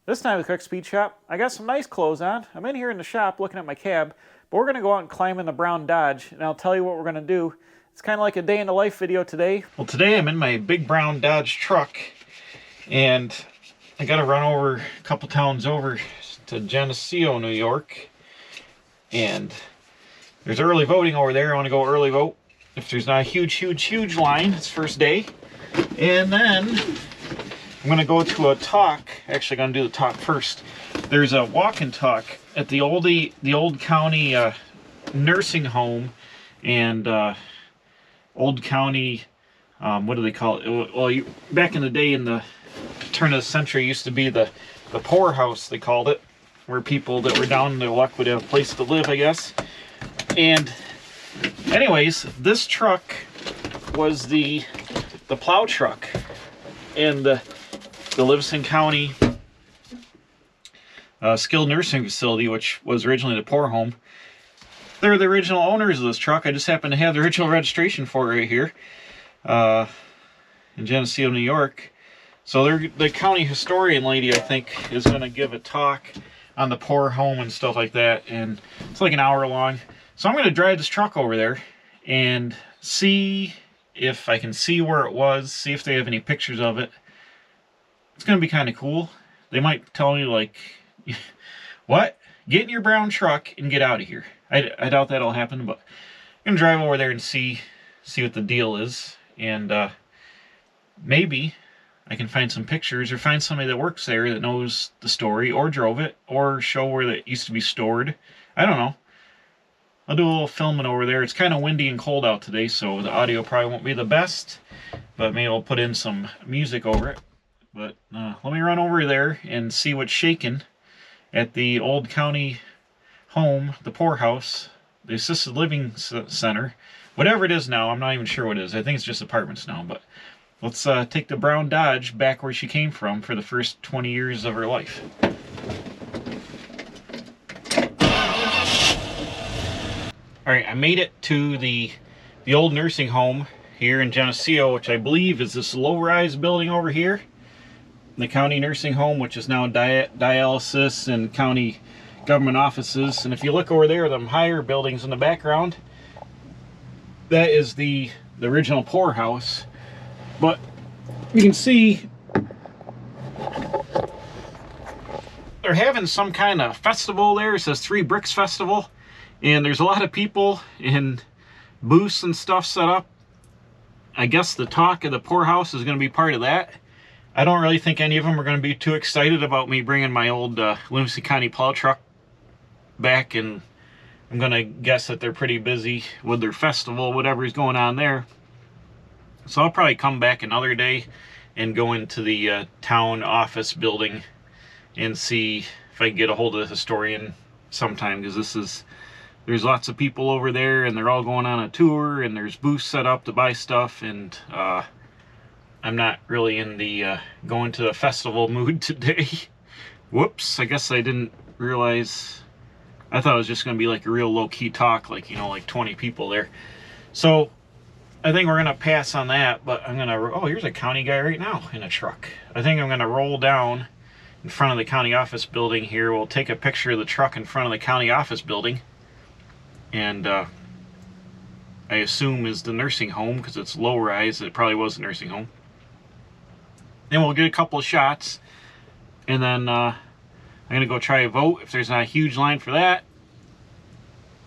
This time at the Quick Speed Shop, I got some nice clothes on. I'm in here in the shop looking at my cab, but we're going to go out and climb in the brown Dodge, and I'll tell you what we're going to do. It's kind of like a day in the life video today. Well, today I'm in my big brown Dodge truck, and I got to run over a couple towns over to Geneseo, New York, and there's early voting over there. I want to go early vote. If there's not a huge line, it's first day. And then I'm going to go to a talk. Actually, I'm going to do the talk first. There's a walk and talk at the old county nursing home and old county, what do they call it? Well, back in the day, in the turn of the century, used to be the poorhouse, they called it, where people that were down in their luck would have a place to live, I guess. And anyways, this truck was the plow truck in the Livingston County skilled nursing facility, which was originally the poor home. They're the original owners of this truck. I just happen to have the original registration for it right here in Geneseo, New York. So the county historian lady, I think, is going to give a talk on the poor home and stuff like that, and it's like an hour long. So I'm going to drive this truck over there and see if I can see where it was, see if they have any pictures of it. It's going to be kind of cool. They might tell me, like, what? Get in your brown truck and get out of here. I doubt that'll happen, but I'm going to drive over there and see what the deal is. And maybe I can find some pictures or find somebody that works there that knows the story or drove it or show where it used to be stored. I don't know. I'll do a little filming over there. It's kind of windy and cold out today, so the audio probably won't be the best, but maybe I'll put in some music over it. But let me run over there and see what's shaking at the old county home, the poorhouse, the assisted living center, whatever it is now. I'm not even sure what it is. I think it's just apartments now, but let's take the brown Dodge back where she came from for the first 20 years of her life. Alright, I made it to the old nursing home here in Geneseo, which I believe is this low-rise building over here. The county nursing home, which is now dialysis and county government offices. And if you look over there, them higher buildings in the background, that is the original poorhouse. But you can see they're having some kind of festival there. It says Three Bricks Festival. And there's a lot of people in booths and stuff set up. I guess the talk of the poorhouse is going to be part of that. I don't really think any of them are going to be too excited about me bringing my old Livingston County plow truck back, and I'm going to guess that they're pretty busy with their festival, whatever's going on there. So I'll probably come back another day and go into the town office building and see if I can get a hold of the historian sometime, because there's lots of people over there and they're all going on a tour and there's booths set up to buy stuff, and I'm not really in the going to the festival mood today. Whoops, I guess I didn't realize. I thought it was just going to be like a real low-key talk, like, you know, like 20 people there. So I think we're going to pass on that, but I'm going to, oh, here's a county guy right now in a truck. I think I'm going to roll down in front of the county office building here. We'll take a picture of the truck in front of the county office building. And I assume is the nursing home, because it's low-rise. It probably was a nursing home. Then we'll get a couple of shots, and then I'm going to go try a vote if there's not a huge line for that.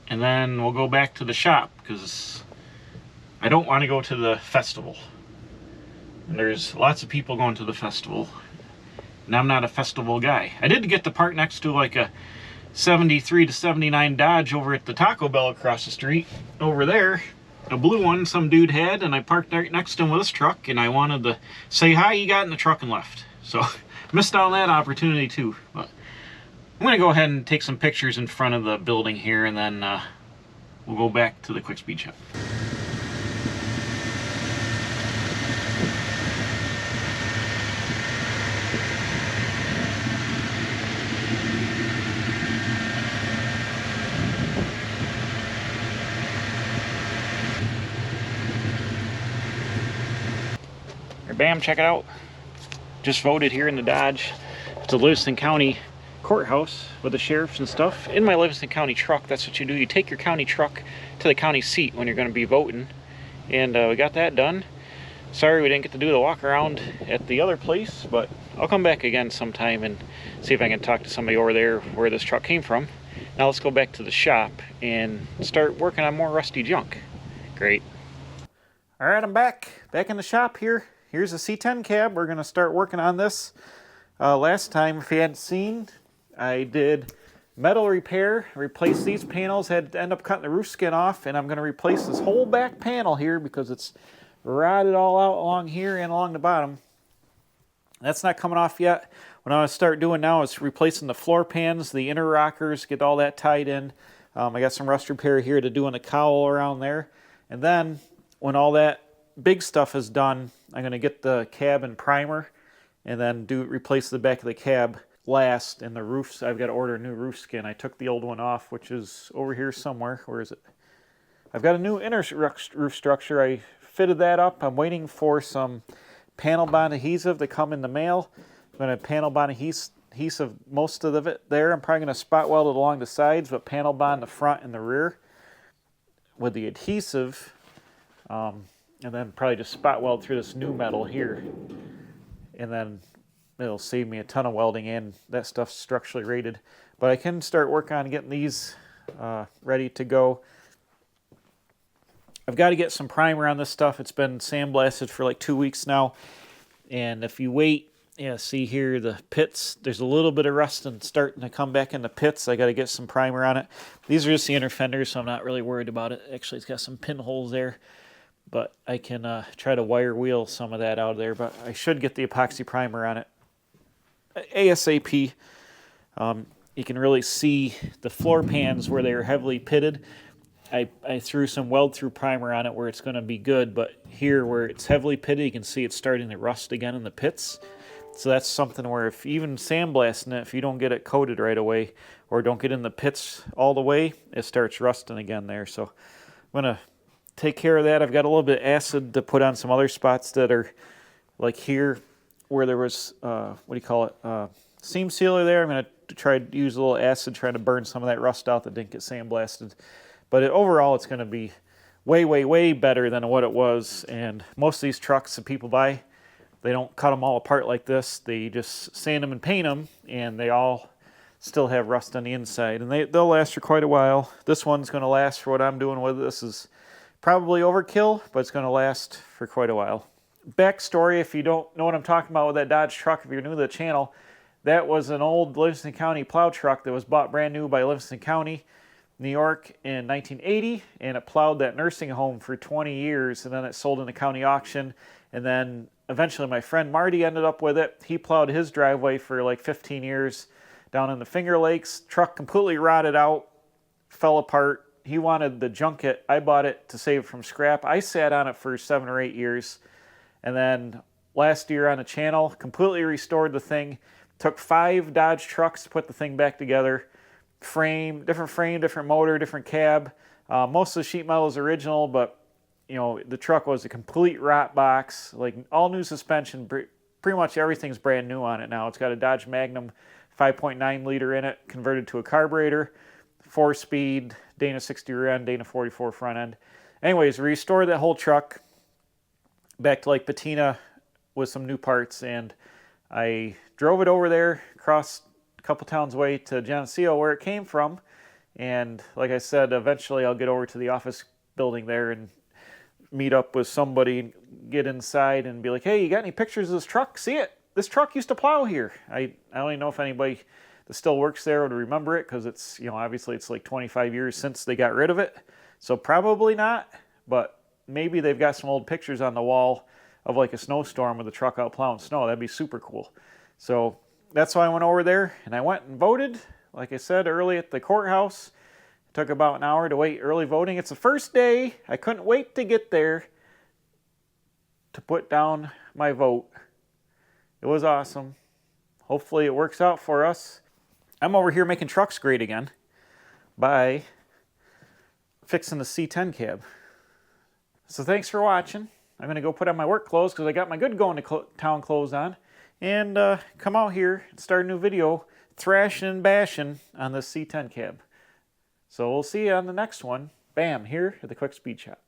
And then we'll go back to the shop, because I don't want to go to the festival. And there's lots of people going to the festival, and I'm not a festival guy. I did get to park next to like a 73 to 79 Dodge over at the Taco Bell across the street over there. A blue one some dude had, and I parked right next to him with his truck, and I wanted to say hi. He got in the truck and left. So missed out on that opportunity too. But I'm going to go ahead and take some pictures in front of the building here, and then we'll go back to the Quick Speed Shop. Bam, check it out. Just voted here in the Dodge. to Livingston County courthouse with the sheriffs and stuff in my Livingston County truck. That's what you do. You take your county truck to the county seat when you're going to be voting. And we got that done. Sorry we didn't get to do the walk around at the other place, but I'll come back again sometime and see if I can talk to somebody over there where this truck came from. Now let's go back to the shop and start working on more rusty junk. Great. All right, I'm back in the shop here. Here's a C10 cab. We're going to start working on this. Last time, if you hadn't seen, I did metal repair, replaced these panels, had to end up cutting the roof skin off, and I'm going to replace this whole back panel here because it's rotted all out along here and along the bottom. That's not coming off yet. What I'm going to start doing now is replacing the floor pans, the inner rockers, get all that tied in. I got some rust repair here to do on the cowl around there. And then when all that big stuff is done, I'm going to get the cab and primer and then replace the back of the cab last. And the roofs, I've got to order a new roof skin. I took the old one off, which is over here somewhere. Where is it? I've got a new inner roof structure. I fitted that up. I'm waiting for some panel bond adhesive to come in the mail. I'm going to panel bond adhesive most of it there. I'm probably going to spot weld it along the sides, but panel bond the front and the rear with the adhesive. And then probably just spot weld through this new metal here. And then it'll save me a ton of welding, and that stuff's structurally rated. But I can start working on getting these ready to go. I've got to get some primer on this stuff. It's been sandblasted for like 2 weeks now. And if you wait, yeah, see here, the pits, there's a little bit of rust and starting to come back in the pits. I got to get some primer on it. These are just the inner fenders, so I'm not really worried about it. Actually, it's got some pinholes there, but I can try to wire wheel some of that out of there. But I should get the epoxy primer on it ASAP. You can really see the floor pans where they are heavily pitted. I threw some weld-through primer on it where it's going to be good, but here where it's heavily pitted, you can see it's starting to rust again in the pits. So that's something where if even sandblasting it, if you don't get it coated right away or don't get in the pits all the way, it starts rusting again there. So I'm going to take care of that. I've got a little bit of acid to put on some other spots that are like here where there was, seam sealer there. I'm going to try to use a little acid, trying to burn some of that rust out that didn't get sandblasted. But overall, it's going to be way, way, way better than what it was. And most of these trucks that people buy, they don't cut them all apart like this. They just sand them and paint them, and they all still have rust on the inside. And they'll last for quite a while. This one's going to last for what I'm doing with it. This is probably overkill, but it's going to last for quite a while. Backstory, if you don't know what I'm talking about with that Dodge truck, if you're new to the channel, that was an old Livingston County plow truck that was bought brand new by Livingston County, New York in 1980, and it plowed that nursing home for 20 years, and then it sold in the county auction. And then eventually my friend Marty ended up with it. He plowed his driveway for like 15 years down in the Finger Lakes. Truck completely rotted out, fell apart. He wanted to junk it. I bought it to save from scrap. I sat on it for 7 or 8 years. And then last year on the channel, completely restored the thing. Took 5 Dodge trucks to put the thing back together. Frame, different motor, different cab. Most of the sheet metal is original, but you know, the truck was a complete rot box, like all new suspension. Pretty much everything's brand new on it now. It's got a Dodge Magnum 5.9 liter in it, converted to a carburetor, 4-speed, Dana 60 rear end, Dana 44 front end. Anyways, restored that whole truck back to like patina with some new parts, and I drove it over there across a couple towns away to Geneseo where it came from. And like I said, eventually I'll get over to the office building there and meet up with somebody, get inside and be like, hey, you got any pictures of this truck? See it? This truck used to plow here. I don't even know if anybody that still works there would remember it, because it's, you know, obviously it's like 25 years since they got rid of it. So probably not, but maybe they've got some old pictures on the wall of like a snowstorm with the truck out plowing snow. That'd be super cool. So that's why I went over there, and I went and voted, like I said, early at the courthouse. It took about an hour to wait early voting. It's the first day. I couldn't wait to get there to put down my vote. It was awesome. Hopefully it works out for us. I'm over here making trucks great again by fixing the C10 cab. So thanks for watching. I'm going to go put on my work clothes because I got my good going to town clothes on. and come out here and start a new video thrashing and bashing on this C10 cab. So we'll see you on the next one. Bam, here at the Quick Speed Shop.